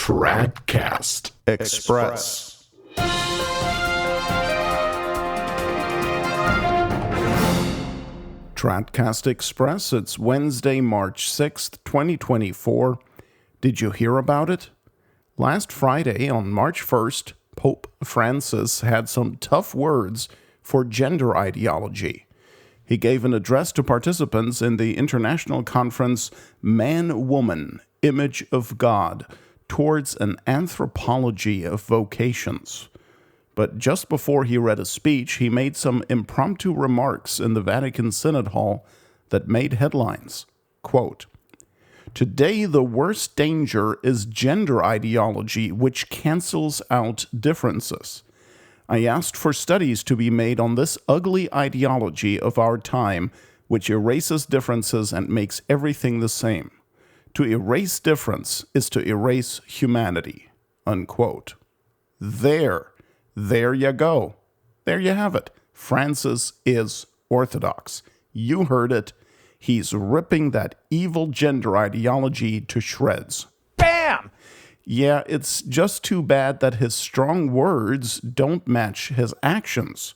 TRADCAST Express. TRADCAST Express, it's Wednesday, March 6th, 2024. Did you hear about it? Last Friday, on March 1st, Pope Francis had some tough words for gender ideology. He gave an address to participants in the international conference Man-Woman, Image of God, towards an anthropology of vocations. But just before he read a speech, he made some impromptu remarks in the Vatican Synod Hall that made headlines. Quote, "Today the worst danger is gender ideology, which cancels out differences. I asked for studies to be made on this ugly ideology of our time, which erases differences and makes everything the same. To erase difference is to erase humanity." Unquote. There you go. There you have it. Francis is Orthodox. You heard it. He's ripping that evil gender ideology to shreds. Bam! Yeah, it's just too bad that his strong words don't match his actions.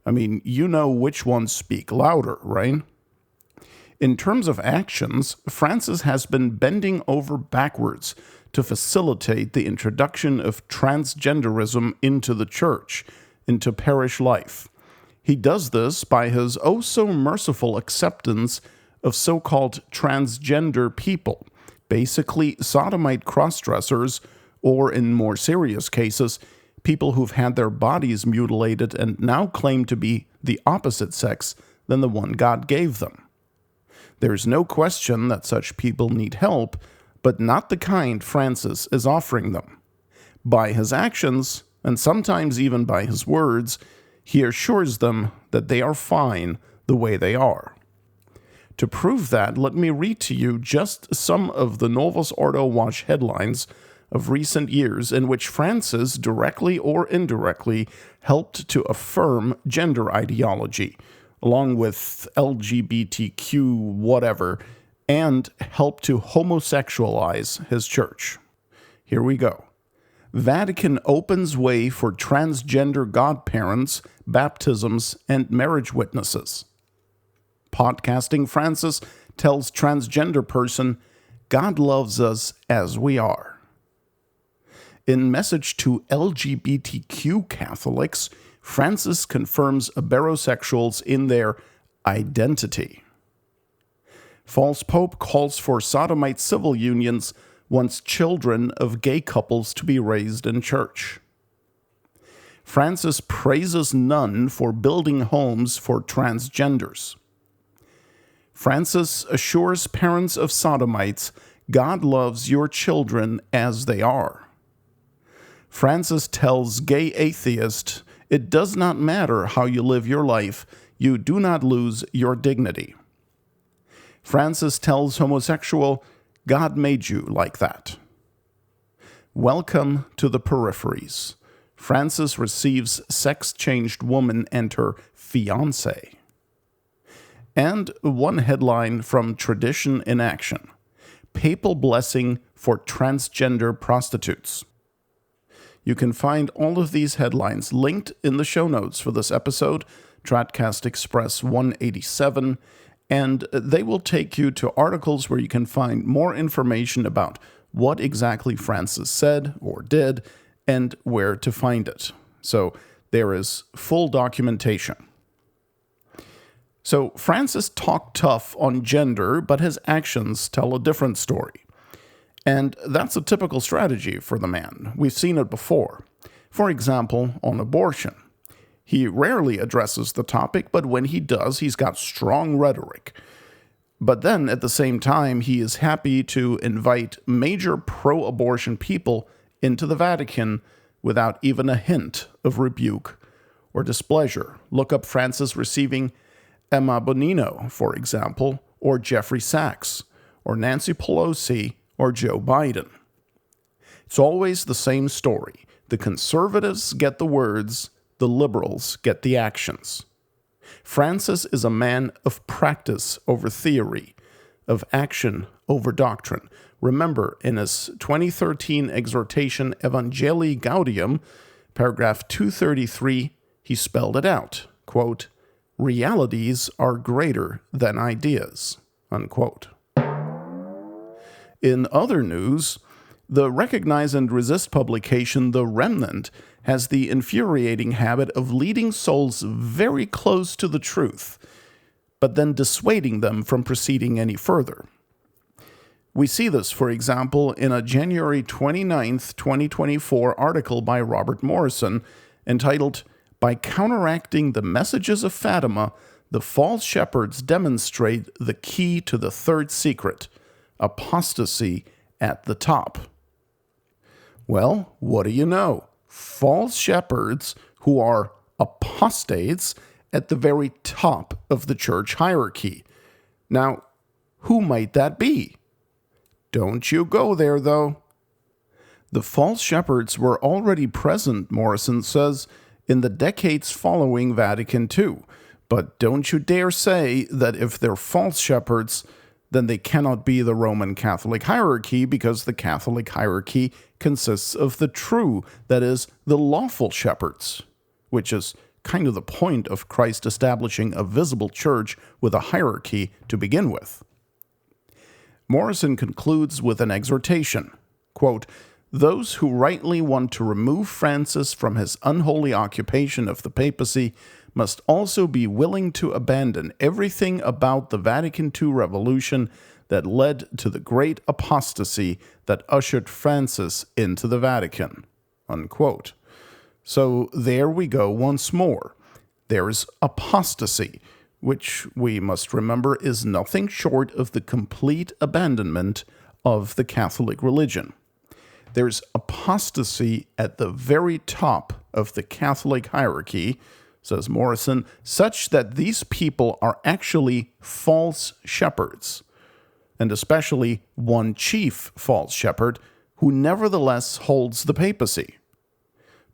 I mean, you know which ones speak louder, right? In terms of actions, Francis has been bending over backwards to facilitate the introduction of transgenderism into the church, into parish life. He does this by his oh-so-merciful acceptance of so-called transgender people, basically sodomite cross-dressers, or in more serious cases, people who've had their bodies mutilated and now claim to be the opposite sex than the one God gave them. There's no question that such people need help, but not the kind Francis is offering them. By his actions, and sometimes even by his words, he assures them that they are fine the way they are. To prove that, let me read to you just some of the Novus Ordo Watch headlines of recent years in which Francis, directly or indirectly, helped to affirm gender ideology, along with LGBTQ whatever, and helped to homosexualize his church. Here we go. Vatican opens way for transgender godparents, baptisms, and marriage witnesses. Podcasting Francis tells transgender person, God loves us as we are. In message to LGBTQ Catholics, Francis confirms aberosexuals in their identity. False Pope calls for sodomite civil unions, wants children of gay couples to be raised in church. Francis praises none for building homes for transgenders. Francis assures parents of sodomites, God loves your children as they are. Francis tells gay atheists, it does not matter how you live your life, you do not lose your dignity. Francis tells homosexual, God made you like that. Welcome to the peripheries. Francis receives sex-changed woman and her fiancé. And one headline from Tradition in Action. Papal blessing for transgender prostitutes. You can find all of these headlines linked in the show notes for this episode, TRADCAST Express 187, and they will take you to articles where you can find more information about what exactly Francis said or did and where to find it. So there is full documentation. So Francis talked tough on gender, but his actions tell a different story. And that's a typical strategy for the man. We've seen it before. For example, on abortion. He rarely addresses the topic, but when he does, he's got strong rhetoric. But then, at the same time, he is happy to invite major pro-abortion people into the Vatican without even a hint of rebuke or displeasure. Look up Francis receiving Emma Bonino, for example, or Jeffrey Sachs, or Nancy Pelosi, or Joe Biden. It's always the same story. The conservatives get the words, the liberals get the actions. Francis is a man of practice over theory, of action over doctrine. Remember, in his 2013 exhortation Evangelii Gaudium, paragraph 233, he spelled it out, quote, "Realities are greater than ideas," unquote. In other news, the Recognize and Resist publication The Remnant has the infuriating habit of leading souls very close to the truth, but then dissuading them from proceeding any further. We see this, for example, in a January 29th, 2024 article by Robert Morrison entitled, "By Counteracting the Messages of Fatima, the False Shepherds Demonstrate the Key to the Third Secret, Apostasy at the Top." Well, what do you know? False shepherds who are apostates at the very top of the church hierarchy. Now, who might that be? Don't you go there, though. The false shepherds were already present, Morrison says, in the decades following Vatican II. But don't you dare say that if they're false shepherds, then they cannot be the Roman Catholic hierarchy, because the Catholic hierarchy consists of the true, that is, the lawful shepherds, which is kind of the point of Christ establishing a visible church with a hierarchy to begin with. Morrison concludes with an exhortation, quote, "Those who rightly want to remove Francis from his unholy occupation of the papacy must also be willing to abandon everything about the Vatican II revolution that led to the great apostasy that ushered Francis into the Vatican," unquote. So there we go once more. There's apostasy, which we must remember is nothing short of the complete abandonment of the Catholic religion. There's apostasy at the very top of the Catholic hierarchy, says Morrison, such that these people are actually false shepherds, and especially one chief false shepherd who nevertheless holds the papacy.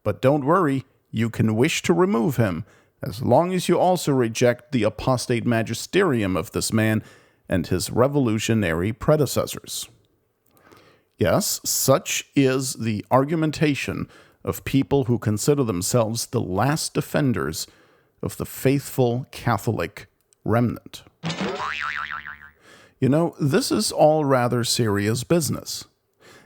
But don't worry, you can wish to remove him, as long as you also reject the apostate magisterium of this man and his revolutionary predecessors. Yes, such is the argumentation of people who consider themselves the last defenders of the faithful Catholic remnant. You know, this is all rather serious business.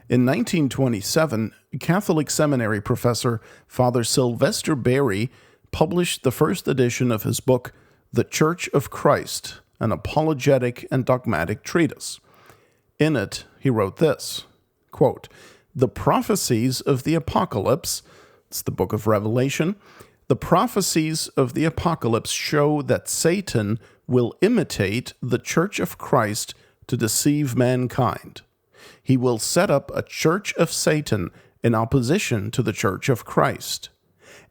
In 1927, Catholic seminary professor Father Sylvester Berry published the first edition of his book, The Church of Christ, an apologetic and dogmatic treatise. In it, he wrote this, quote, "The prophecies of the Apocalypse," it's the book of Revelation, "the prophecies of the Apocalypse show that Satan will imitate the Church of Christ to deceive mankind. He will set up a church of Satan in opposition to the Church of Christ.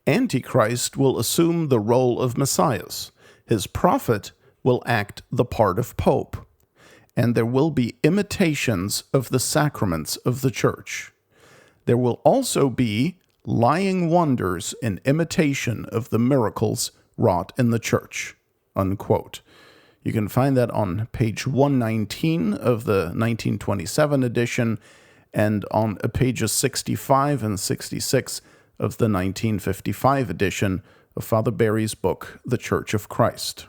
Antichrist will assume the role of Messiah. His prophet will act the part of Pope. And there will be imitations of the sacraments of the Church. There will also be lying wonders in imitation of the miracles wrought in the Church," unquote. You can find that on page 119 of the 1927 edition and on pages 65 and 66 of the 1955 edition of Father Berry's book, The Church of Christ.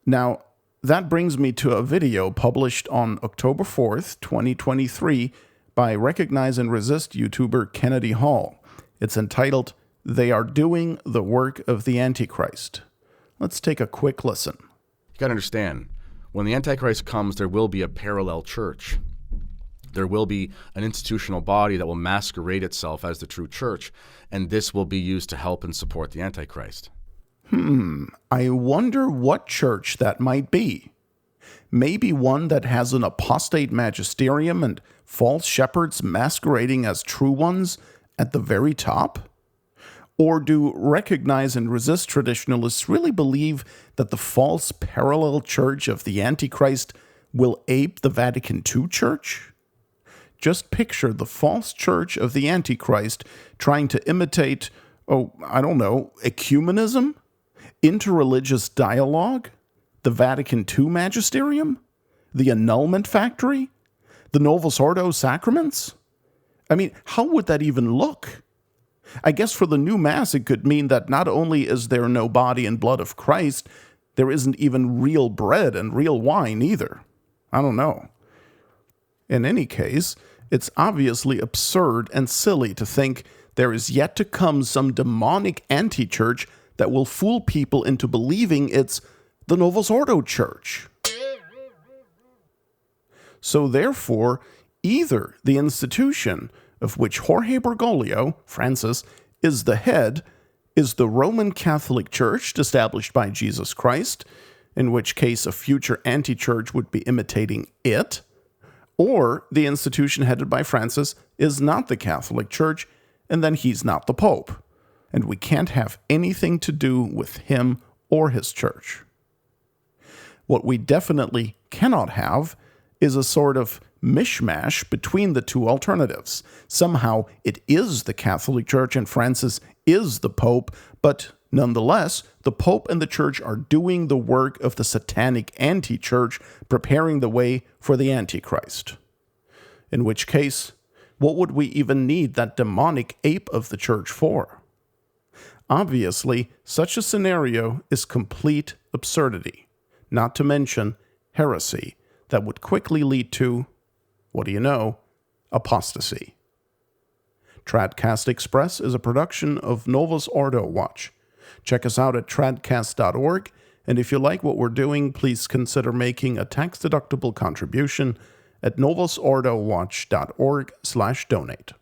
Now, that brings me to a video published on October 4th, 2023 by Recognize and Resist YouTuber Kennedy Hall. It's entitled, "They Are Doing the Work of the Antichrist." Let's take a quick listen. You got to understand, when the Antichrist comes, there will be a parallel church. There will be an institutional body that will masquerade itself as the true church, and this will be used to help and support the Antichrist. I wonder what church that might be. Maybe one that has an apostate magisterium and false shepherds masquerading as true ones at the very top? Or do Recognize and Resist traditionalists really believe that the false parallel church of the Antichrist will ape the Vatican II Church? Just picture the false church of the Antichrist trying to imitate, ecumenism? Interreligious dialogue? The Vatican II magisterium? The annulment factory? The Novus Ordo sacraments? I mean, how would that even look? I guess for the new Mass, it could mean that not only is there no body and blood of Christ, there isn't even real bread and real wine either. I don't know. In any case, it's obviously absurd and silly to think there is yet to come some demonic anti-church that will fool people into believing it's the Novus Ordo Church. So therefore, either the institution of which Jorge Bergoglio, Francis, is the head, is the Roman Catholic Church established by Jesus Christ, in which case a future anti-church would be imitating it, or the institution headed by Francis is not the Catholic Church, and then he's not the Pope, and we can't have anything to do with him or his church. What we definitely cannot have is a sort of mishmash between the two alternatives. Somehow it is the Catholic Church and Francis is the Pope, but nonetheless, the Pope and the Church are doing the work of the satanic anti-church, preparing the way for the Antichrist. In which case, what would we even need that demonic ape of the Church for? Obviously, such a scenario is complete absurdity, not to mention heresy, that would quickly lead to, what do you know, apostasy. TRADCAST Express is a production of Novus Ordo Watch. Check us out at tradcast.org, and if you like what we're doing, please consider making a tax-deductible contribution at novusordowatch.org/donate.